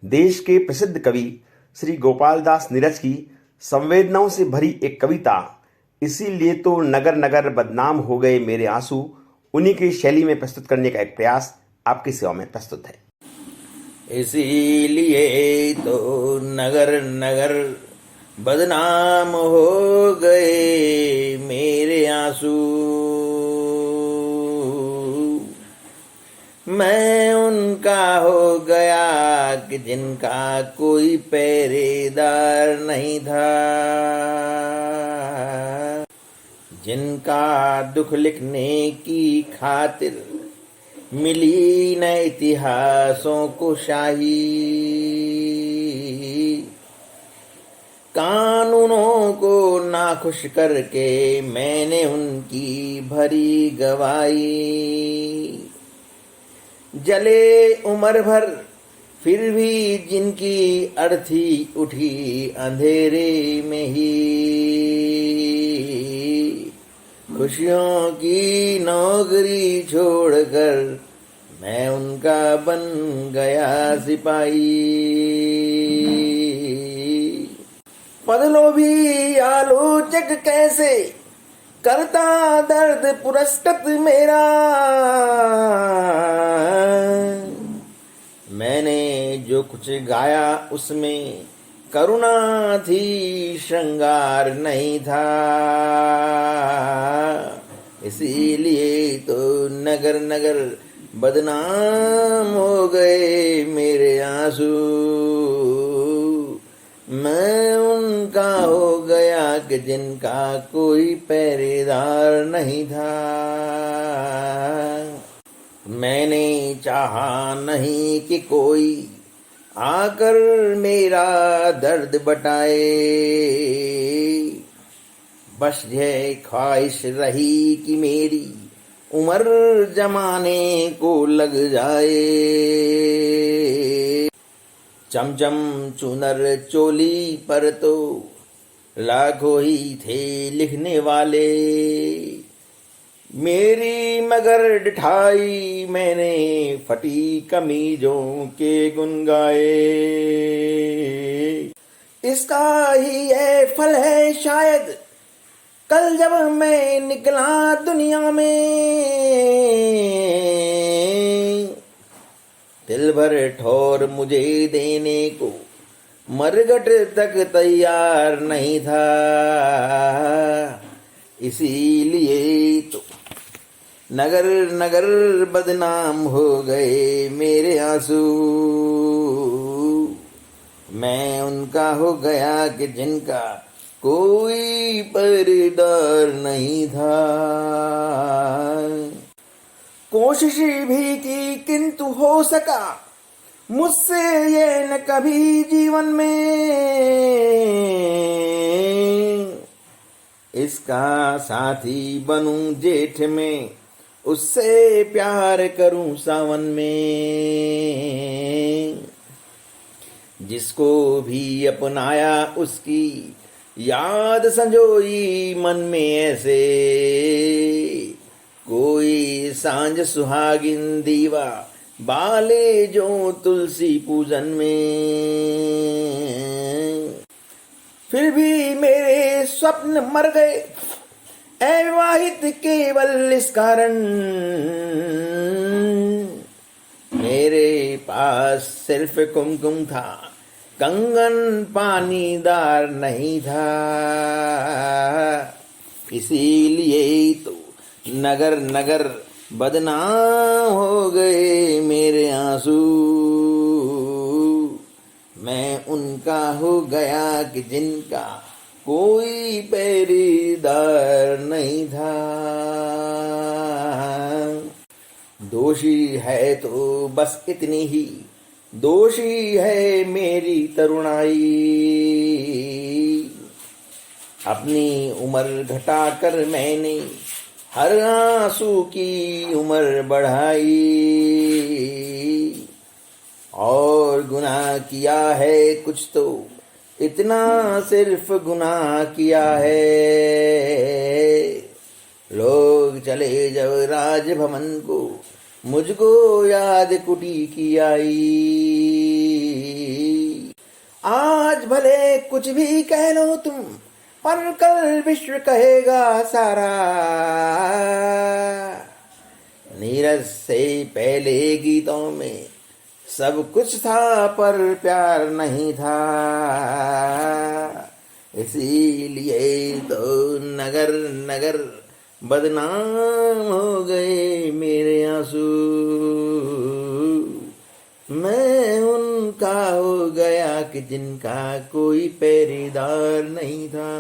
देश के प्रसिद्ध कवि श्री गोपाल दास नीरज की संवेदनाओं से भरी एक कविता, इसीलिए तो नगर नगर बदनाम हो गए मेरे आंसू, उन्हीं की शैली में प्रस्तुत करने का एक प्रयास आपकी सेवा में प्रस्तुत है। इसीलिए तो नगर नगर बदनाम हो गए मेरे आंसू, मैं उनका हो गया कि जिनका कोई पहरेदार नहीं था, जिनका दुख लिखने की खातिर मिली न इतिहासों को शाही, कानूनों को नाखुश करके मैंने उनकी भरी गवाही, जले उम्र भर फिर भी जिनकी अर्थी उठी अंधेरे में ही, खुशियों की नौकरी छोड़कर मैं उनका बन गया सिपाही, पदलोभी आलोचक कैसे करता दर्द पुरस्कृत मेरा, मैंने जो कुछ गाया उसमें करुणा थी, श्रृंगार नहीं था, इसीलिए तो नगर नगर बदनाम हो गए मेरे आंसू, मैं उनका हो गया कि जिनका कोई पहरेदार नहीं था, मैंने चाहा नहीं कि कोई आकर मेरा दर्द बटाए, बस यह ख्वाहिश रही कि मेरी उम्र जमाने को लग जाए, चमचम चुनर चोली पर तो लाखों ही थे लिखने वाले, मेरी मगर डिठाई मैंने फटी कमीजों के गुन गाए, इसका ही ये फल है शायद कल जब मैं निकला दुनिया में, दिल भर ठोर मुझे देने को मरघट तक तैयार नहीं था, इसीलिए तो नगर नगर बदनाम हो गए मेरे आंसू, मैं उनका हो गया कि जिनका कोई पहरेदार नहीं था, कोशिश भी की किंतु हो सका मुझसे ये न कभी जीवन में, इसका साथी बनूं जेठ में, उससे प्यार करूं सावन में, जिसको भी अपनाया उसकी याद संजोई मन में ऐसे, कोई सांझ सुहागिन दीवा बाले जो तुलसी पूजन में, फिर भी मेरे स्वप्न मर गए अविवाहित केवल इस कारण, मेरे पास सिर्फ कुमकुम था, कंगन पानीदार नहीं था, इसीलिए तो नगर नगर बदनाम हो गए मेरे आंसू, मैं उनका हो गया कि जिनका कोई पहरेदार नहीं था, दोषी है तो बस इतनी ही, दोषी है मेरी तरुणाई, अपनी उम्र घटाकर मैंने हर आंसू की उम्र बढ़ाई, और गुनाह किया है कुछ तो इतना सिर्फ गुनाह किया है, लोग चले जब राजभवन को मुझको याद कुटी की आई, आज भले कुछ भी कह लो तुम, पर कल विश्व कहेगा सारा। नीरज से पहले गीतों में सब कुछ था पर प्यार नहीं था, इसीलिए तो नगर नगर बदनाम हो गए मेरे आंसू। मैं उनका हो गया कि जिनका कोई पहरेदार नहीं था।